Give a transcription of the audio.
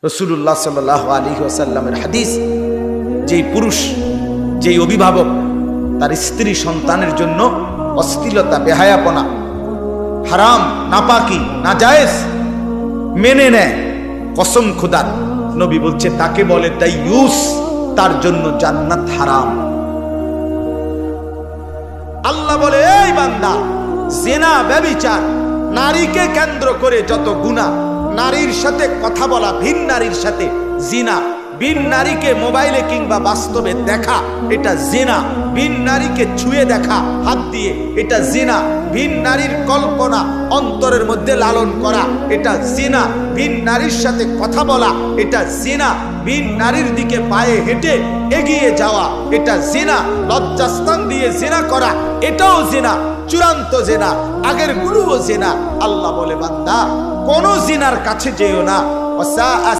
রাসূলুল্লাহ সাল্লাল্লাহু আলাইহি ওয়াসাল্লামের হাদিস, যেই পুরুষ, যেই অভিভাবক তার স্ত্রী সন্তানের জন্য অশ্লীলতা, বেহায়াপনা, হারাম, নাপাকি, নাজায়েজ মেনে নেয়, কসম খোদার, নবী বলছে তাকে বলে দাইয়ুস, তার জন্য জান্নাত হারাম। আল্লাহ বলে, এই বান্দা, জিনা, ব্যভিচার, নারীকে কেন্দ্র করে যত গুনাহ, নারীর সাথে কথা বলা, ভিন নারীর সাথে জিনা, ভিন নারীকে মোবাইলে কিংবা বাস্তবে দেখা, এটা জিনা, ভিন নারীকে ছুঁয়ে দেখা হাত দিয়ে, এটা জিনা, ভিন নারীর কল্পনা অন্তরের মধ্যে লালন করা, এটা জিনা, ভিন নারীর সাথে কথা বলা, এটা জিনা, ভিন নারীর দিকে পায়ে হেঁটে এগিয়ে যাওয়া, এটা জিনা, লজ্জাস্থান দিয়ে জিনা করা, এটাও জিনা, চূড়ান্ত জিনা, আগের গুলোও জিনা। আল্লাহ বলে, বান্দা, কোন জিনার কাছে যেও না।